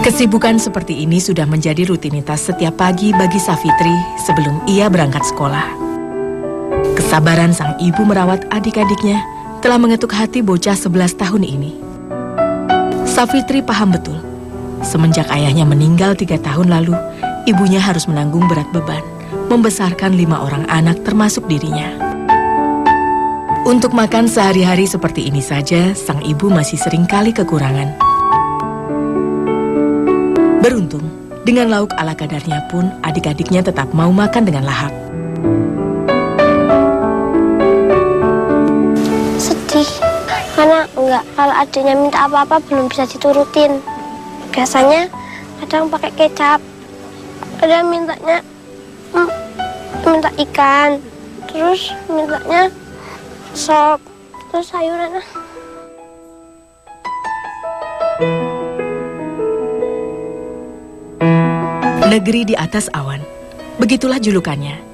Kesibukan seperti ini sudah menjadi rutinitas setiap pagi bagi Safitri sebelum ia berangkat sekolah. Kesabaran sang ibu merawat adik-adiknya telah mengetuk hati bocah 11 tahun ini. Safitri paham betul, semenjak ayahnya meninggal 3 tahun lalu, ibunya harus menanggung berat beban, membesarkan 5 orang anak termasuk dirinya. Untuk makan sehari-hari seperti ini saja, sang ibu masih seringkali kekurangan. Beruntung, dengan lauk ala kadarnya pun, adik-adiknya tetap mau makan dengan lahap. Sedih, karena kalau adiknya minta apa-apa belum bisa diturutin. Biasanya kadang pakai kecap, ada mintanya minta ikan, terus mintanya sop, terus sayuran. Negeri di atas awan, begitulah julukannya.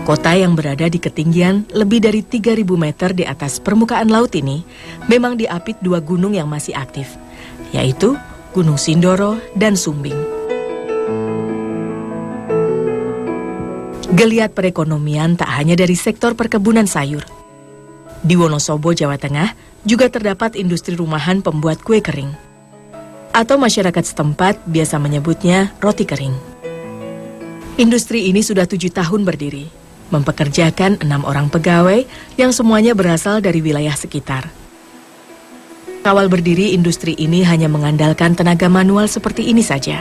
Kota yang berada di ketinggian lebih dari 3.000 meter di atas permukaan laut ini memang diapit 2 gunung yang masih aktif, yaitu Gunung Sindoro dan Sumbing. Geliat perekonomian tak hanya dari sektor perkebunan sayur. Di Wonosobo, Jawa Tengah, juga terdapat industri rumahan pembuat kue kering, atau masyarakat setempat biasa menyebutnya roti kering. Industri ini sudah 7 tahun berdiri, mempekerjakan 6 orang pegawai yang semuanya berasal dari wilayah sekitar. Awal berdiri industri ini hanya mengandalkan tenaga manual seperti ini saja.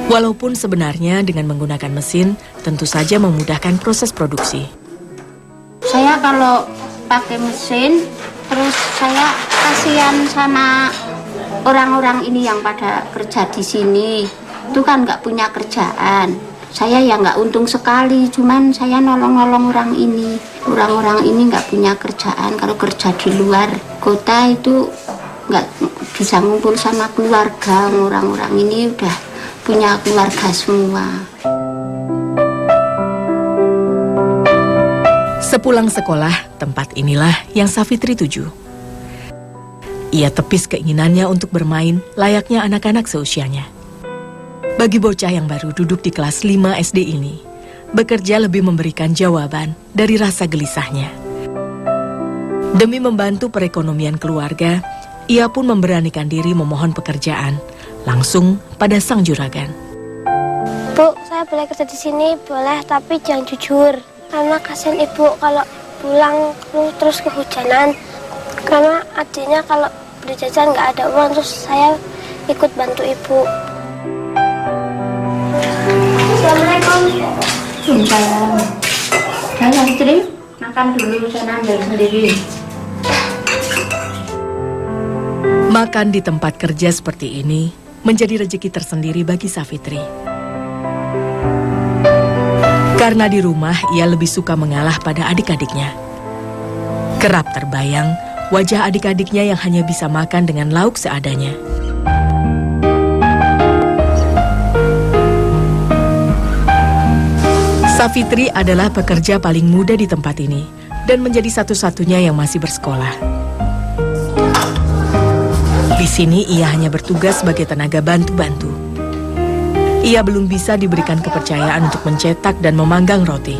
Walaupun sebenarnya dengan menggunakan mesin tentu saja memudahkan proses produksi. Saya kalau pakai mesin, terus saya kasihan sama orang-orang ini yang pada kerja di sini. Itu kan nggak punya kerjaan. Saya ya nggak untung sekali, cuman saya nolong-nolong orang ini. Orang-orang ini nggak punya kerjaan. Kalau kerja di luar kota itu nggak bisa ngumpul sama keluarga. Orang-orang ini udah punya keluarga semua. Sepulang sekolah, tempat inilah yang Safitri tuju. Ia tepis keinginannya untuk bermain layaknya anak-anak seusianya. Bagi bocah yang baru duduk di kelas 5 SD ini, bekerja lebih memberikan jawaban dari rasa gelisahnya. Demi membantu perekonomian keluarga, ia pun memberanikan diri memohon pekerjaan langsung pada sang juragan. Bu, saya boleh kerja di sini? Boleh, tapi jangan jujur. Karena kasihan ibu kalau pulang terus kehujanan. Karena adiknya kalau beli jajan nggak ada uang, terus saya ikut bantu ibu. Assalamualaikum. Saya istri makan dulu, saya ambil sendiri. Makan di tempat kerja seperti ini menjadi rezeki tersendiri bagi Safitri. Karena di rumah ia lebih suka mengalah pada adik-adiknya. Kerap terbayang wajah adik-adiknya yang hanya bisa makan dengan lauk seadanya. Safitri adalah pekerja paling muda di tempat ini dan menjadi satu-satunya yang masih bersekolah. Di sini ia hanya bertugas sebagai tenaga bantu-bantu. Ia belum bisa diberikan kepercayaan untuk mencetak dan memanggang roti.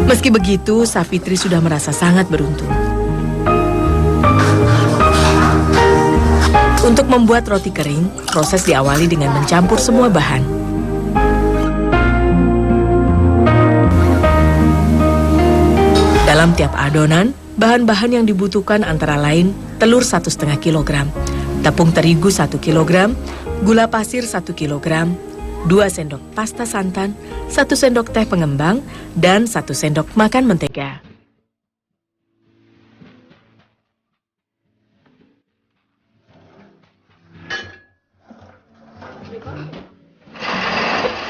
Meski begitu, Safitri sudah merasa sangat beruntung. Untuk membuat roti kering, proses diawali dengan mencampur semua bahan. Dalam tiap adonan, bahan-bahan yang dibutuhkan antara lain telur 1,5 kg, tepung terigu 1 kg, gula pasir 1 kg, 2 sendok pasta santan, 1 sendok teh pengembang, dan 1 sendok makan mentega.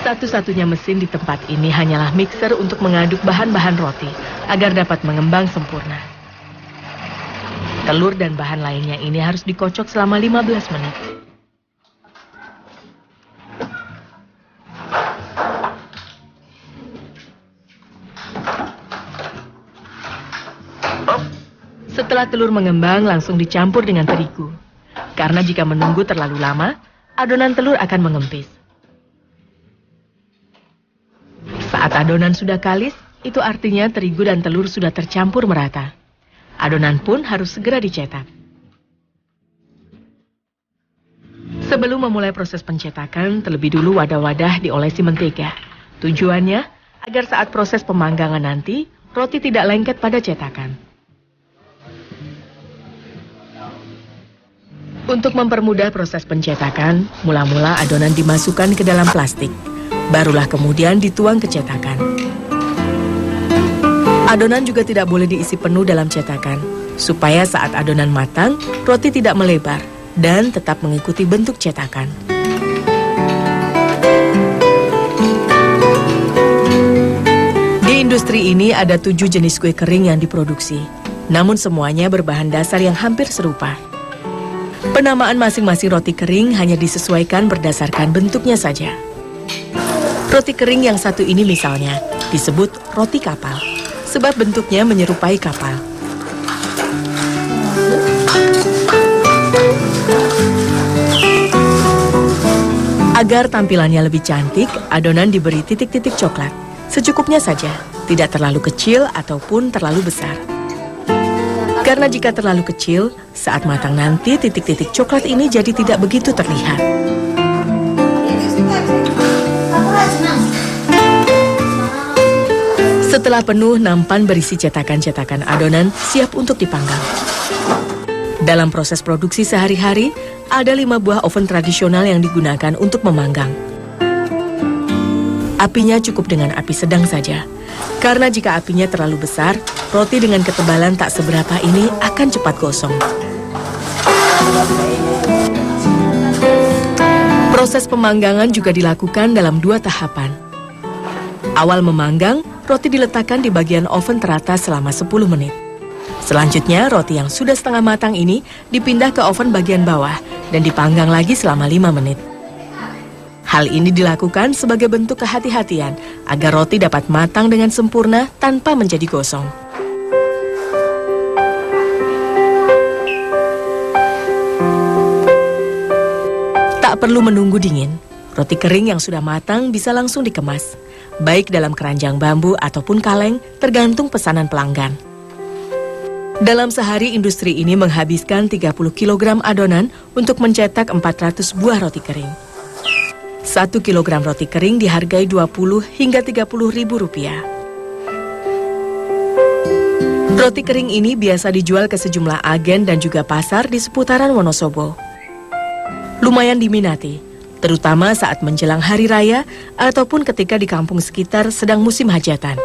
Satu-satunya mesin di tempat ini hanyalah mixer untuk mengaduk bahan-bahan roti agar dapat mengembang sempurna. Telur dan bahan lainnya ini harus dikocok selama 15 menit. Setelah telur mengembang, langsung dicampur dengan terigu. Karena jika menunggu terlalu lama, adonan telur akan mengempis. Saat adonan sudah kalis, itu artinya terigu dan telur sudah tercampur merata. Adonan pun harus segera dicetak. Sebelum memulai proses pencetakan, terlebih dulu wadah-wadah diolesi mentega. Tujuannya, agar saat proses pemanggangan nanti, roti tidak lengket pada cetakan. Untuk mempermudah proses pencetakan, mula-mula adonan dimasukkan ke dalam plastik. Barulah kemudian dituang ke cetakan. Adonan juga tidak boleh diisi penuh dalam cetakan, supaya saat adonan matang, roti tidak melebar dan tetap mengikuti bentuk cetakan. Di industri ini ada 7 jenis kue kering yang diproduksi, namun semuanya berbahan dasar yang hampir serupa. Penamaan masing-masing roti kering hanya disesuaikan berdasarkan bentuknya saja. Roti kering yang satu ini misalnya disebut roti kapal, sebab bentuknya menyerupai kapal. Agar tampilannya lebih cantik, adonan diberi titik-titik coklat. Secukupnya saja, tidak terlalu kecil ataupun terlalu besar. Karena jika terlalu kecil, saat matang nanti titik-titik coklat ini jadi tidak begitu terlihat. Setelah penuh, nampan berisi cetakan-cetakan adonan siap untuk dipanggang. Dalam proses produksi sehari-hari, ada 5 buah oven tradisional yang digunakan untuk memanggang. Apinya cukup dengan api sedang saja. Karena jika apinya terlalu besar, roti dengan ketebalan tak seberapa ini akan cepat gosong. Proses pemanggangan juga dilakukan dalam 2 tahapan. Awal memanggang, roti diletakkan di bagian oven teratas selama 10 menit. Selanjutnya, roti yang sudah setengah matang ini dipindah ke oven bagian bawah dan dipanggang lagi selama 5 menit. Hal ini dilakukan sebagai bentuk kehati-hatian agar roti dapat matang dengan sempurna tanpa menjadi gosong. Tak perlu menunggu dingin, roti kering yang sudah matang bisa langsung dikemas, baik dalam keranjang bambu ataupun kaleng, tergantung pesanan pelanggan. Dalam sehari, industri ini menghabiskan 30 kg adonan untuk mencetak 400 buah roti kering. 1 kilogram roti kering dihargai 20 hingga 30 ribu rupiah. Roti kering ini biasa dijual ke sejumlah agen dan juga pasar di seputaran Wonosobo. Lumayan diminati, terutama saat menjelang hari raya ataupun ketika di kampung sekitar sedang musim hajatan.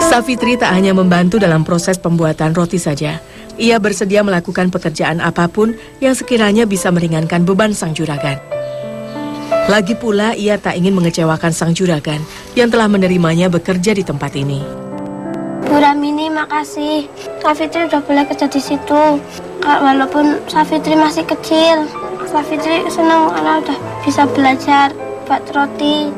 Safitri tak hanya membantu dalam proses pembuatan roti saja. Ia bersedia melakukan pekerjaan apapun yang sekiranya bisa meringankan beban sang juragan. Lagi pula, ia tak ingin mengecewakan sang juragan yang telah menerimanya bekerja di tempat ini. Bu Ramini, makasih. Safitri udah boleh kerja di situ. Walaupun Safitri masih kecil, Safitri senang karena udah bisa belajar buat roti.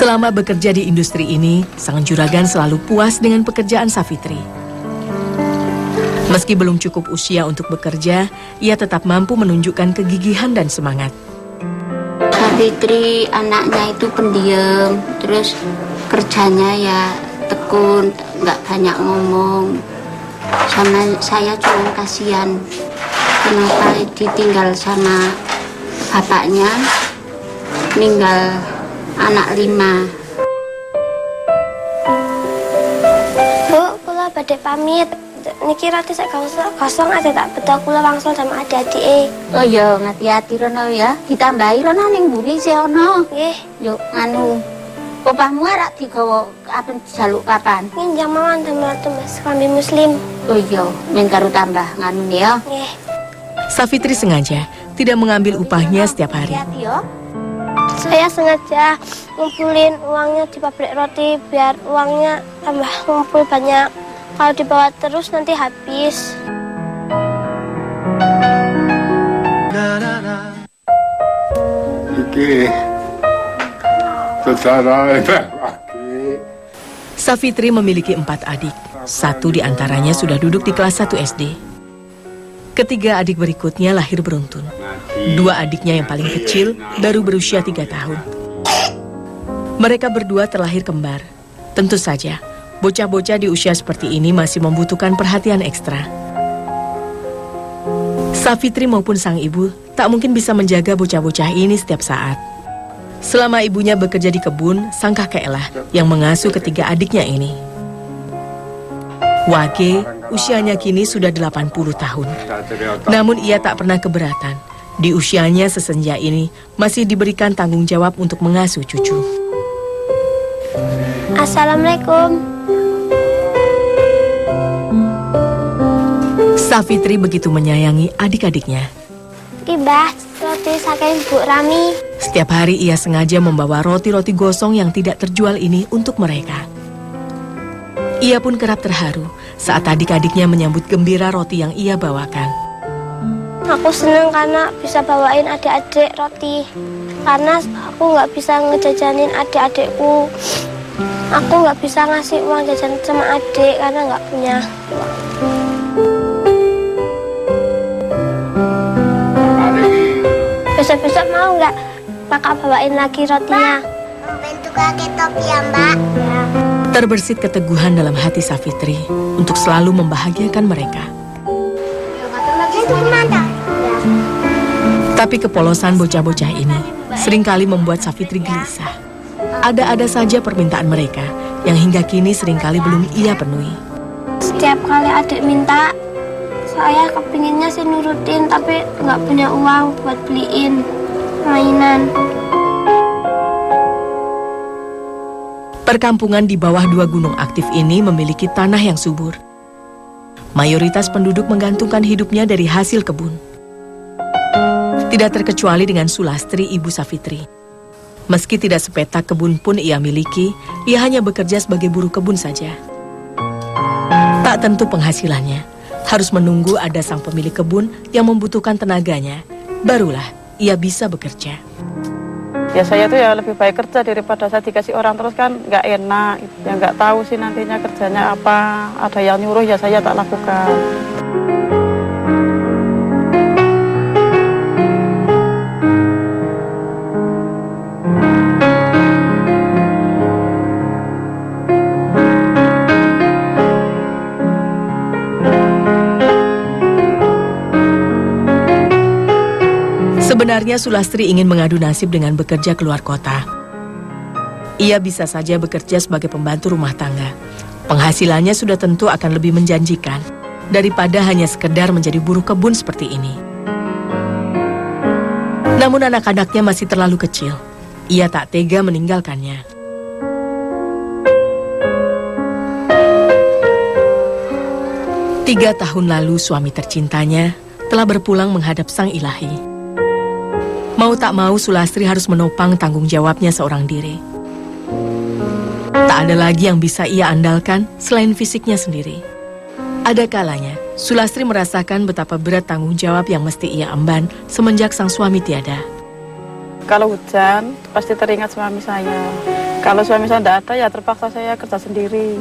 Selama bekerja di industri ini, sang juragan selalu puas dengan pekerjaan Safitri. Meski belum cukup usia untuk bekerja, ia tetap mampu menunjukkan kegigihan dan semangat. Safitri anaknya itu pendiam, terus kerjanya ya tekun, nggak banyak ngomong. Sama saya cuma kasihan, kenapa ditinggal sama bapaknya, meninggal anak 5. Bu, kula badhe pamit. Niki roti sak kosong aja tak betul kula wangsul sama adik-adik. Oh iya, hati-hati rono ya. Ditambahi rono ning mburi sih ono. Nggih. Yuk anu. Opahmu arek digawa apen jaluk kapan? Nginjang mawon damel Mas klambi muslim. Oh iya, men karo tambah nganu ya. Nggih. Safitri sengaja tidak mengambil upahnya setiap hari. Hati-hati ya. Saya sengaja ngumpulin uangnya di pabrik roti biar uangnya tambah ngumpul banyak. Kalau dibawa terus nanti habis. Safitri memiliki 4 adik. 1 di antaranya sudah duduk di kelas 1 SD. Ketiga adik berikutnya lahir beruntun. 2 adiknya yang paling kecil baru berusia 3 tahun. Mereka berdua terlahir kembar. Tentu saja, bocah-bocah di usia seperti ini masih membutuhkan perhatian ekstra. Safitri maupun sang ibu tak mungkin bisa menjaga bocah-bocah ini setiap saat. Selama ibunya bekerja di kebun, sang kakeklah yang mengasuh ketiga adiknya ini. Wage, usianya kini sudah 80 tahun. Namun ia tak pernah keberatan. Di usianya sesenja ini masih diberikan tanggung jawab untuk mengasuh cucu. Assalamualaikum. Safitri begitu menyayangi adik-adiknya. Mbah, roti saking Bu Rami. Setiap hari ia sengaja membawa roti-roti gosong yang tidak terjual ini untuk mereka. Ia pun kerap terharu saat adik-adiknya menyambut gembira roti yang ia bawakan. Aku senang karena bisa bawain adik-adik roti. Karena aku nggak bisa ngejajanin adik-adikku. Aku nggak bisa ngasih uang jajan sama adik karena nggak punya uang. Besok-besok mau nggak kakak bawain lagi rotinya? Bentuk kakek topi ya, Mbak. Ya. Terbersit keteguhan dalam hati Safitri untuk selalu membahagiakan mereka. Tapi kepolosan bocah-bocah ini seringkali membuat Safitri gelisah. Ada-ada saja permintaan mereka yang hingga kini seringkali belum ia penuhi. Setiap kali adik minta, saya kepinginnya sih nurutin, tapi nggak punya uang buat beliin mainan. Perkampungan di bawah 2 gunung aktif ini memiliki tanah yang subur. Mayoritas penduduk menggantungkan hidupnya dari hasil kebun. Tidak terkecuali dengan Sulastri, ibu Safitri. Meski tidak sepetak kebun pun ia miliki, ia hanya bekerja sebagai buruh kebun saja. Tak tentu penghasilannya. Harus menunggu ada sang pemilik kebun yang membutuhkan tenaganya, barulah ia bisa bekerja. Ya saya tuh ya lebih baik kerja daripada saya dikasih orang terus kan nggak enak. Ya nggak tahu sih nantinya kerjanya apa, ada yang nyuruh ya saya tak lakukan. Sebenarnya Sulastri ingin mengadu nasib dengan bekerja keluar kota. Ia bisa saja bekerja sebagai pembantu rumah tangga. Penghasilannya sudah tentu akan lebih menjanjikan daripada hanya sekedar menjadi buruh kebun seperti ini. Namun anak-anaknya masih terlalu kecil. Ia tak tega meninggalkannya. Tiga tahun lalu suami tercintanya telah berpulang menghadap Sang Ilahi. Mau tak mau Sulastri harus menopang tanggung jawabnya seorang diri. Tak ada lagi yang bisa ia andalkan selain fisiknya sendiri. Ada kalanya Sulastri merasakan betapa berat tanggung jawab yang mesti ia emban semenjak sang suami tiada. Kalau hujan pasti teringat suami saya. Kalau suami saya tidak ada ya terpaksa saya kerja sendiri.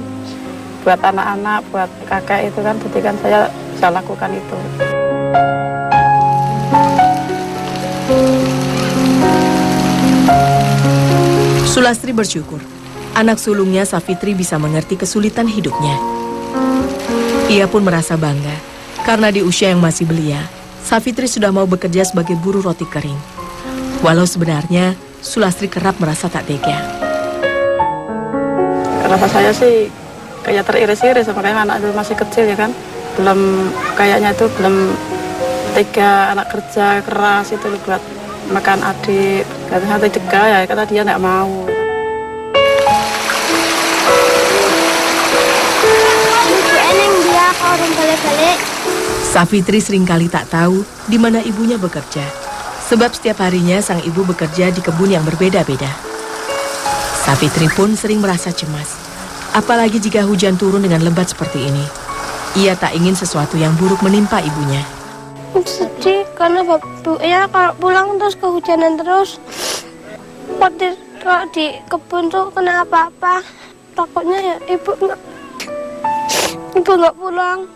Buat anak-anak, buat kakak itu kan, jadi kan saya bisa lakukan itu. Sulastri bersyukur, anak sulungnya Safitri bisa mengerti kesulitan hidupnya. Ia pun merasa bangga, karena di usia yang masih belia, Safitri sudah mau bekerja sebagai buruh roti kering. Walau sebenarnya, Sulastri kerap merasa tak tega. Rasa saya sih kayak teriris-iris, makanya anak itu masih kecil ya kan. Kayaknya itu belum tega, anak kerja keras itu buat makan adik. Katanya saya cegah ya, kata dia nggak mau. Ibu eneng dia kalau orang balik-balik. Safitri seringkali tak tahu di mana ibunya bekerja. Sebab setiap harinya sang ibu bekerja di kebun yang berbeda-beda. Safitri pun sering merasa cemas. Apalagi jika hujan turun dengan lebat seperti ini. Ia tak ingin sesuatu yang buruk menimpa ibunya. Sedih karena ya kalau pulang terus kehujanan terus. Khawatir kalau di kebun tuh kena apa-apa. Takutnya ya ibu nggak pulang.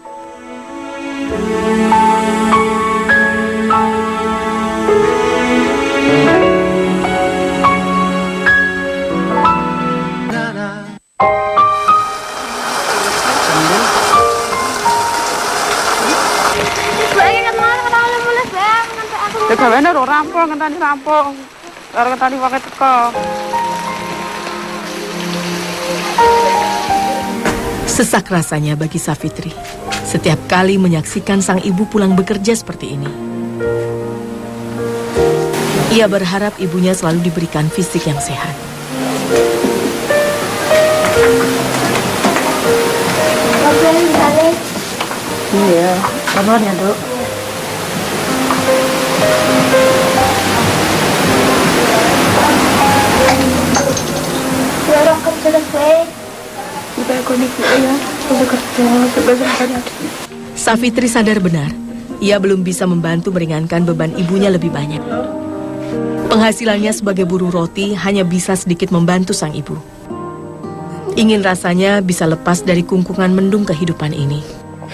Gaweane ora rampung, ngenteni rampung. Ora ngenteni wong teko. Sesak rasanya bagi Safitri setiap kali menyaksikan sang ibu pulang bekerja seperti ini. Ia berharap ibunya selalu diberikan fisik yang sehat. Iya, sabar ya, Dok. Orang kerja baik. Safitri sadar benar, ia belum bisa membantu meringankan beban ibunya lebih banyak. Penghasilannya sebagai buruh roti hanya bisa sedikit membantu sang ibu. Ingin rasanya bisa lepas dari kungkungan mendung kehidupan ini,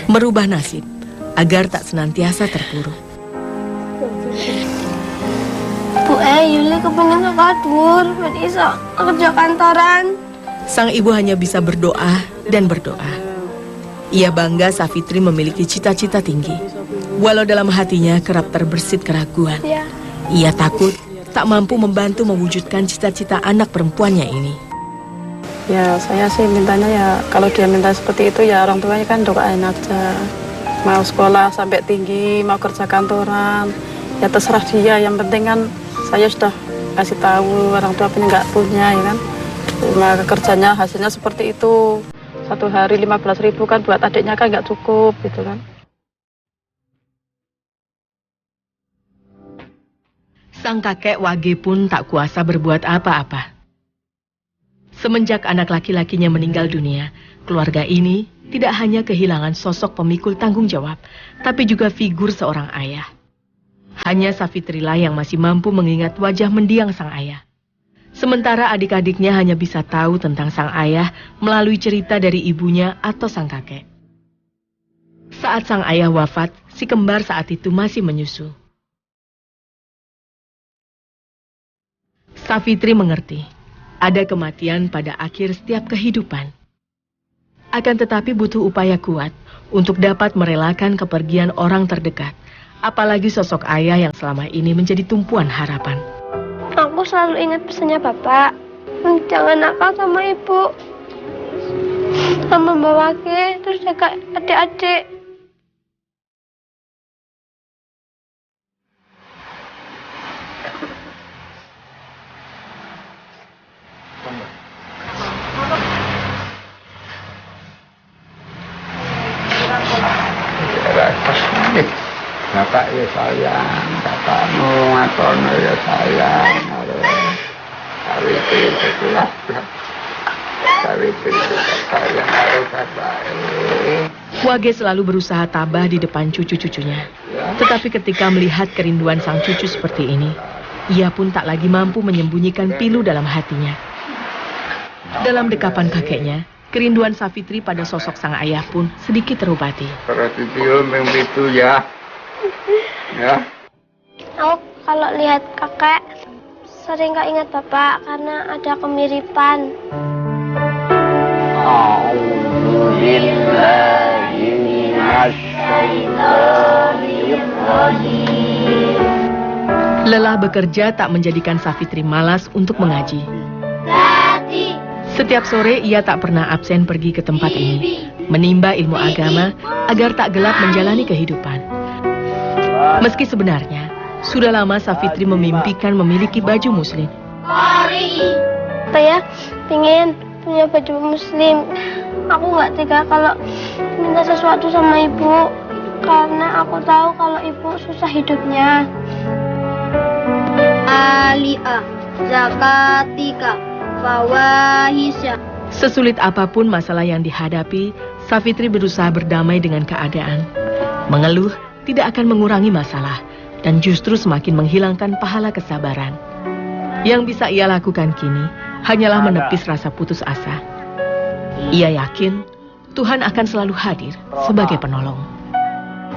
merubah nasib agar tak senantiasa terpuruk. Bu Yuli kepingin sekadur, bisa kerja kantoran. Sang ibu hanya bisa berdoa dan berdoa. Ia bangga Safitri memiliki cita-cita tinggi. Walau dalam hatinya kerap terbersit keraguan. Ya. Ia takut tak mampu membantu mewujudkan cita-cita anak perempuannya ini. Ya, saya sih mintanya ya, kalau dia minta seperti itu ya orang tuanya kan doain aja. Mau sekolah sampai tinggi, mau kerja kantoran, ya terserah dia. Yang penting kan saya sudah kasih tahu orang tua punya nggak punya, ya kan. Cuma kerjanya hasilnya seperti itu. Satu hari 15.000 kan buat adiknya kan nggak cukup gitu kan. Sang kakek Wage pun tak kuasa berbuat apa-apa. Semenjak anak laki-lakinya meninggal dunia, keluarga ini tidak hanya kehilangan sosok pemikul tanggung jawab, tapi juga figur seorang ayah. Hanya Safitrilah yang masih mampu mengingat wajah mendiang sang ayah. Sementara adik-adiknya hanya bisa tahu tentang sang ayah melalui cerita dari ibunya atau sang kakek. Saat sang ayah wafat, si kembar saat itu masih menyusu. Safitri mengerti, ada kematian pada akhir setiap kehidupan. Akan tetapi butuh upaya kuat untuk dapat merelakan kepergian orang terdekat, apalagi sosok ayah yang selama ini menjadi tumpuan harapan. Aku selalu ingat pesannya Bapak. Jangan nakal sama Ibu. Sama Mbak Wage, terus jaga adik-adik. Bapak ya sayang, bapakmu ngatono ya sayang. Sawitri itu lah, Sawitri itu sayang karo bapak. Wage selalu berusaha tabah di depan cucu-cucunya. Tetapi ketika melihat kerinduan sang cucu seperti ini, ia pun tak lagi mampu menyembunyikan pilu dalam hatinya. Dalam dekapan kakeknya, kerinduan Safitri pada sosok sang ayah pun sedikit terobati. Terus itu itu ya. Ya. Aku kalau lihat kakek sering gak ingat Bapak karena ada kemiripan. Lelah bekerja tak menjadikan Safitri malas untuk mengaji. Setiap sore ia tak pernah absen pergi ke tempat ini, menimba ilmu agama agar tak gelap menjalani kehidupan. Meski sebenarnya sudah lama Safitri memimpikan memiliki baju muslim. Saya pingin punya baju muslim. Aku nggak tega kalau minta sesuatu sama ibu karena aku tahu kalau ibu susah hidupnya. Alia zakatika fawahisha. Sesulit apapun masalah yang dihadapi, Safitri berusaha berdamai dengan keadaan. Mengeluh tidak akan mengurangi masalah dan justru semakin menghilangkan pahala kesabaran. Yang bisa ia lakukan kini hanyalah menepis rasa putus asa. Ia yakin Tuhan akan selalu hadir sebagai penolong.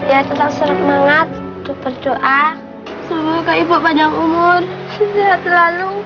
Ya tetap semangat untuk berdoa. Semoga ibu panjang umur, sehat selalu.